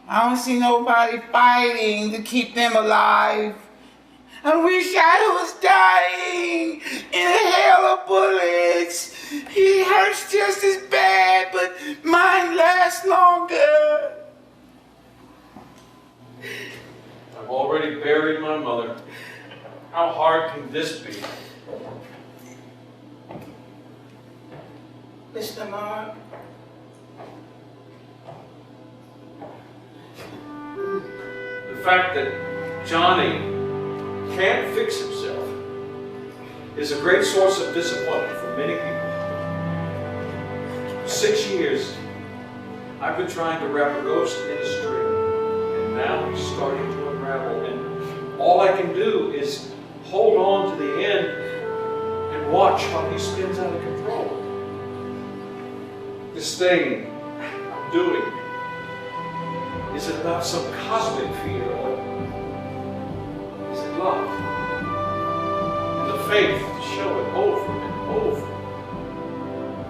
I don't see nobody fighting to keep them alive. I wish I was dying in a hail of bullets. It hurts just as bad, but mine lasts longer. I've already buried my mother. How hard can this be? Mr. Mark, The fact that Johnny can't fix himself is a great source of disappointment for many people. For 6 years, I've been trying to wrap a ghost in a string, and now he's starting to unravel, and all I can do is hold on to the end and watch how he spins out of control. This thing I'm doing, is it about some cosmic fear, or is it love? And the faith to show it over and over,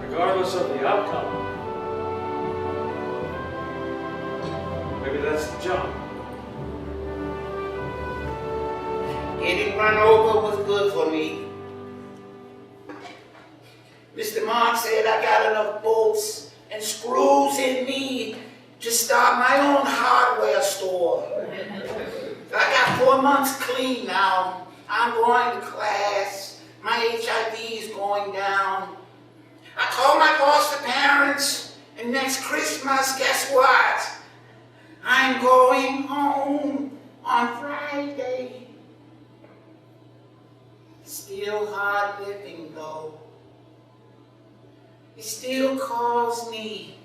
regardless of the outcome. Maybe that's the job. Getting run over was good for me. Mr. Mark said I got enough bolts and screws in me to start my own hardware store. I got 4 months clean now. I'm going to class. My HIV is going down. I called my foster parents, and next Christmas, guess what? I'm going home on Friday. Still hard living though. It still calls me.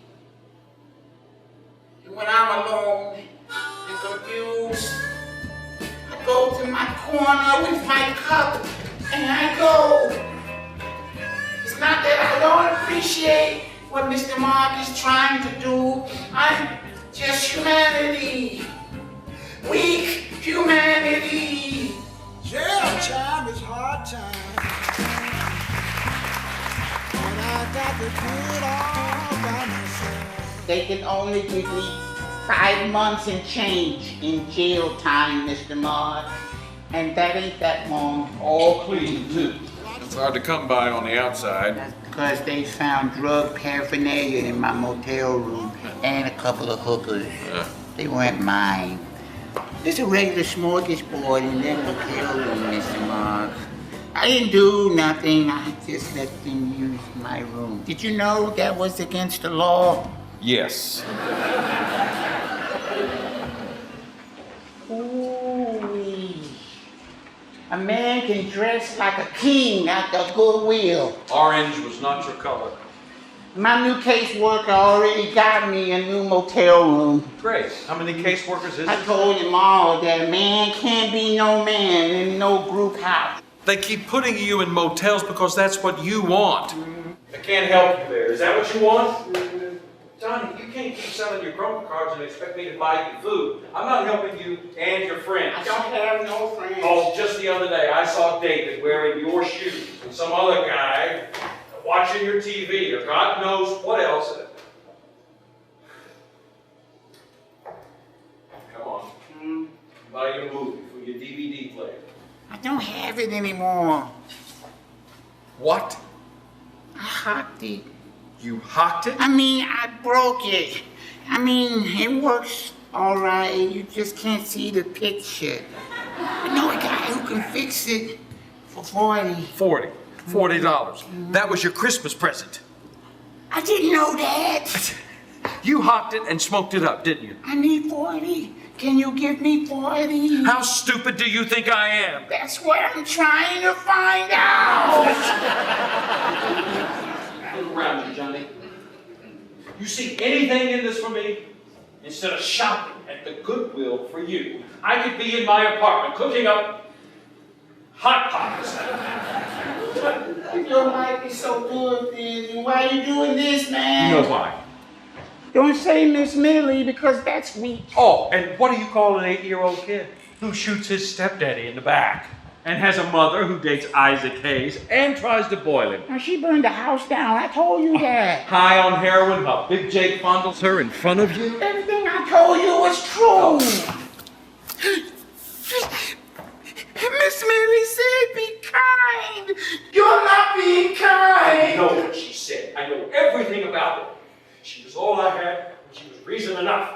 And when I'm alone and confused, I go to my corner with my cup and I go. It's not that I don't appreciate what Mr. Mark is trying to do. I'm just humanity. Weak humanity. Jail time is hard time. But I got to do it all by myself. They can only give me 5 months and change in jail time, Mr. Mark. And that ain't that long. All clean, too. It's hard to come by on the outside. That's because they found drug paraphernalia in my motel room and a couple of hookers. They weren't mine. It's a regular smorgasbord in that motel room, Mr. Mark. I didn't do nothing. I just let them use my room. Did you know that was against the law? Yes. Ooh. A man can dress like a king at the Goodwill. Orange was not your color. My new caseworker already got me a new motel room. Great. How many caseworkers is I it? told him all that a man can't be no man in no group house. They keep putting you in motels because that's what you want. I can't help you there. Is that what you want? Johnny, you can't keep selling your Chroma cards and expect me to buy you food. I'm not helping you and your friends. I don't have no friends. Oh, just the other day, I saw David wearing your shoes and some other guy watching your TV or God knows what else. Come on. Buy you a movie for your DVD player. I don't have it anymore. What? I hocked it. You hocked it? I mean, I broke it. I mean, it works all right. You just can't see the picture. I know a guy who can fix it for 40. $40. That was your Christmas present. I didn't know that. You hocked it and smoked it up, didn't you? I need 40. Can you give me 40? How stupid do you think I am? That's what I'm trying to find out. Look around you, Johnny. You see anything in this for me? Instead of shopping at the Goodwill for you, I could be in my apartment cooking up hot pockets. If your life is so good, then why are you doing this, man? You know why? Don't say Miss Millie, because that's weak. Oh, and what do you call an 8-year-old kid who shoots his stepdaddy in the back and has a mother who dates Isaac Hayes and tries to boil him? Now, she burned the house down. I told you that. High on heroin while Big Jake fondles her in front of you? Everything I told you was true. Miss Millie said be kind. You're not being I kind. know what she said. I know everything about her. She was all I had, and she was reason enough.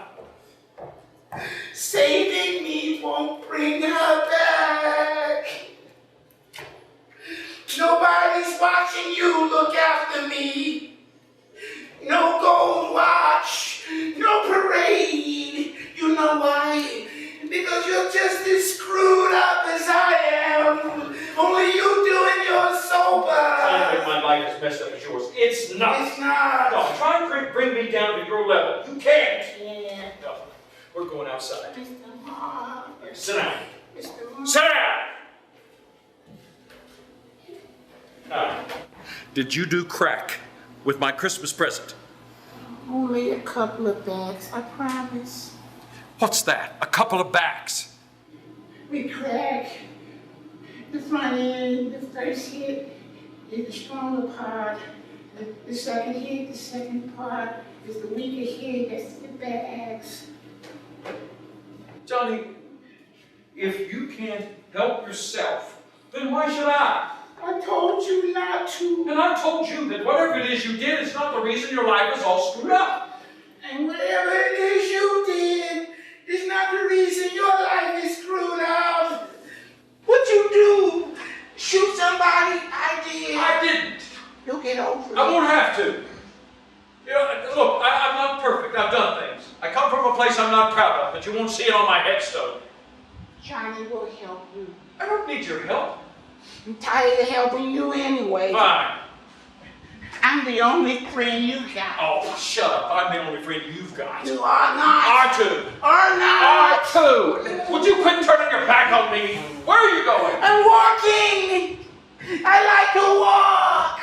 Saving me won't bring her back. Nobody's watching you look after me. No gold watch, no parade. You know why? Because you're just as screwed up as I am. Only you doing yours sober. I don't think my life is messed up as yours. It's not. It's not. No, try and bring me down to your level. You can't. Yeah. No. We're going outside. Mr. Mark. Sit down. Mr. Mark. Sit down! Now, did you do crack with my Christmas present? Only a couple of bags, I promise. What's that? A couple of backs? We crack. The front end, the first hit is the stronger part. The second hit, the second part is the weaker hit. That's the bags. Johnny, if you can't help yourself, then why should I? I told you not to. And I told you that whatever it is you did is not the reason your life is all screwed up. And whatever it is you did is not the reason your life is screwed up. What'd you do? Shoot somebody? I did. I didn't. You'll get over it. I won't have to. You know, look, I'm not perfect. I've done things. I come from a place I'm not proud of, but you won't see it on my headstone. Johnny will help you. I don't need your help. I'm tired of helping you anyway. Fine. I'm the only friend you got. Oh, shut up. I'm the only friend you've got. You are not. R2. Are not. R2. Would you quit turning your back on me? Where are you going? I'm walking. I like to walk.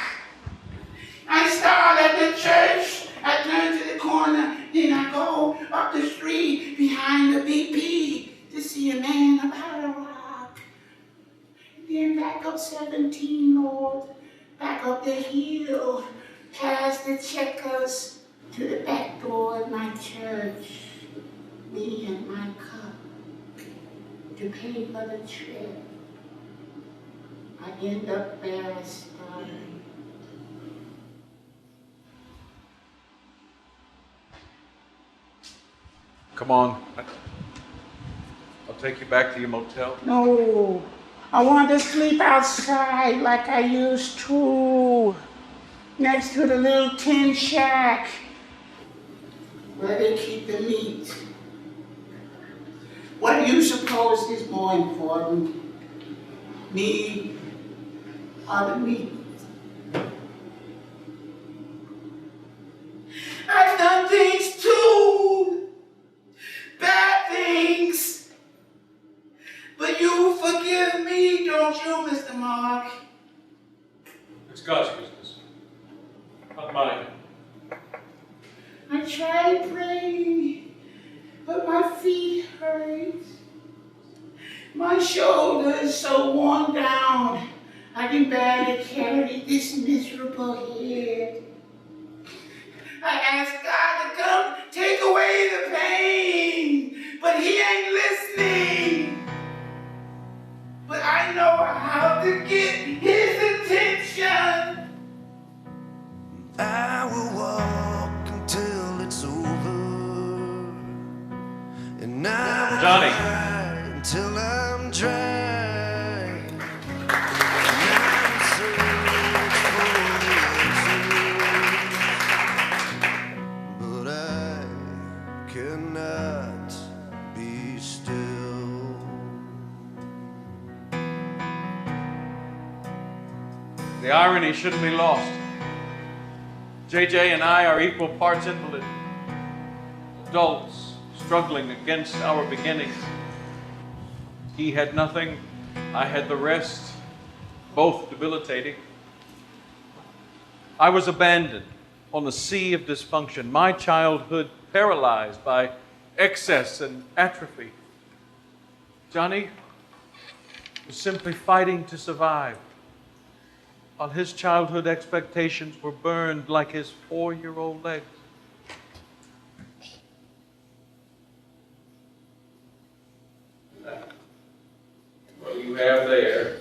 I start at the church. I turn to the corner. Then I go up the street behind the BP to see a man about a rock. Then back up 17 North, back up the hill, past the checkers to the back door of my church. Me and my cup to pay for the trip. I end up barrister. Come on. I'll take you back to your motel. No, I want to sleep outside like I used to, next to the little tin shack where they keep the meat. What do you suppose is more important, me or the meat? I've done things too, bad things. But you forgive me, don't you, Mr. Mark? It's God's business, not mine. I tried praying, but my feet hurt. My shoulder is so worn down, I can barely carry this miserable head. I asked God to come take away the pain, but He ain't listening. But I know how to get His attention. I will walk until it's over, and I will Johnny. cry until I'm dry. But I cannot be still. The irony shouldn't be lost. JJ and I are equal parts invalid. Adults struggling against our beginnings. He had nothing, I had the rest, both debilitating. I was abandoned on the sea of dysfunction, my childhood paralyzed by excess and atrophy. Johnny was simply fighting to survive, while his childhood expectations were burned like his 4-year-old legs. What do you have there?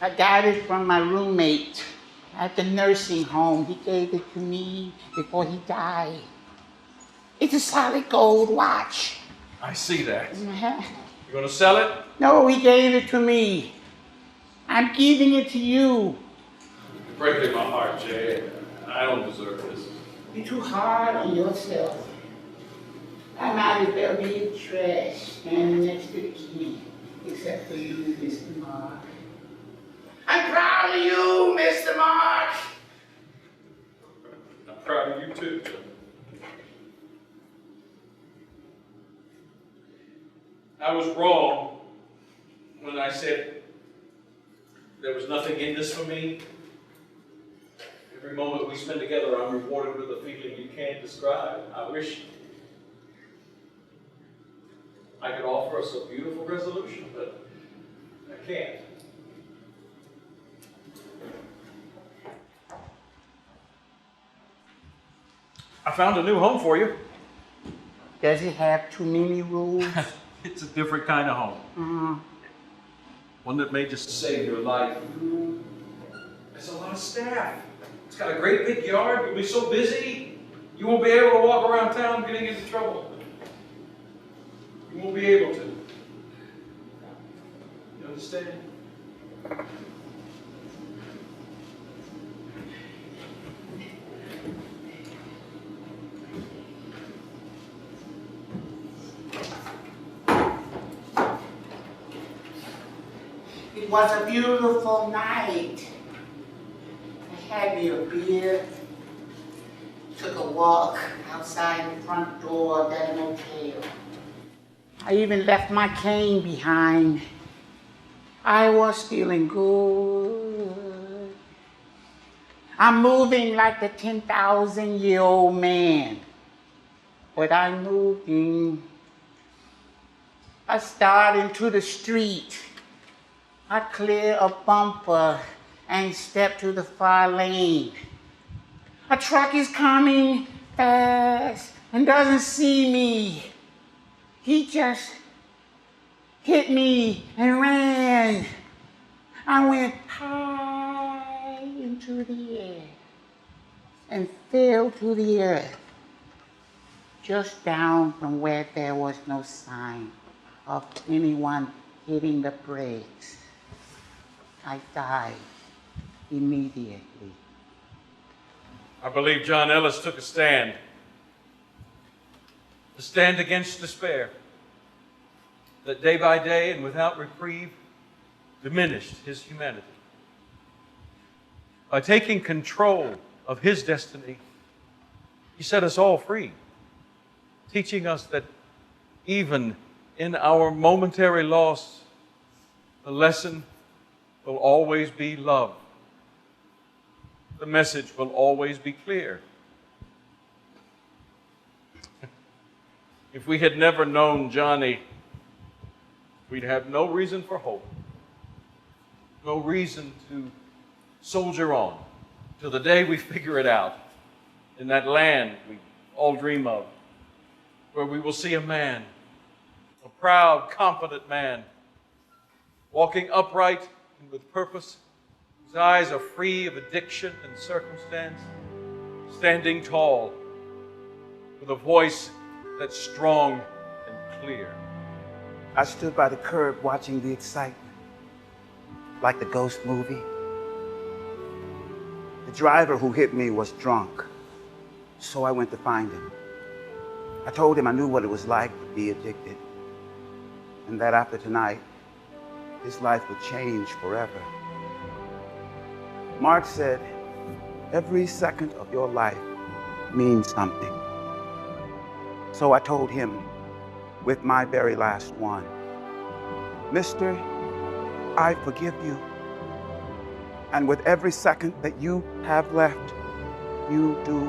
I got it from my roommate at the nursing home. He gave it to me before he died. It's a solid gold watch. I see that. Uh-huh. You gonna sell it? No, he gave it to me. I'm giving it to you. You're breaking my heart, Jay. I don't deserve this. You're too hard on yourself. I might as well be in trash standing next to the key, except for you, Mr. Mark. I'm proud of you, Mr. Mark. I'm proud of you too, Joe. I was wrong when I said there was nothing in this for me. Every moment we spend together, I'm rewarded with a feeling you can't describe. I wish I could offer us a beautiful resolution, but I can't. I found a new home for you. Does it have too many rules? It's a different kind of home. One that may just save your life. There's a lot of staff. It's got a great big yard. You'll be so busy, you won't be able to walk around town getting into trouble. You won't be able to. You understand? It was a beautiful night. I had me a beer, took a walk outside the front door of that motel. I even left my cane behind. I was feeling good. I'm moving like the 10,000-year-old man. But I'm moving. I start into the street. I clear a bumper and step to the far lane. A truck is coming fast and doesn't see me. He just hit me and ran. I went high into the air and fell to the earth, just down from where there was no sign of anyone hitting the brakes. I died immediately. I believe John Ellis took a stand. To stand against despair that day by day and without reprieve diminished his humanity. By taking control of his destiny, he set us all free, teaching us that even in our momentary loss, the lesson will always be love. The message will always be clear. If we had never known Johnny, we'd have no reason for hope, no reason to soldier on till the day we figure it out in that land we all dream of, where we will see a man, a proud, confident man, walking upright and with purpose, whose eyes are free of addiction and circumstance, standing tall with a voice that's strong and clear. I stood by the curb watching the excitement, like the ghost movie. The driver who hit me was drunk, so I went to find him. I told him I knew what it was like to be addicted, and that after tonight, his life would change forever. Mark said, every second of your life means something. So I told him, with my very last one, Mister, I forgive you. And with every second that you have left, you do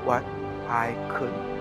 what I couldn't.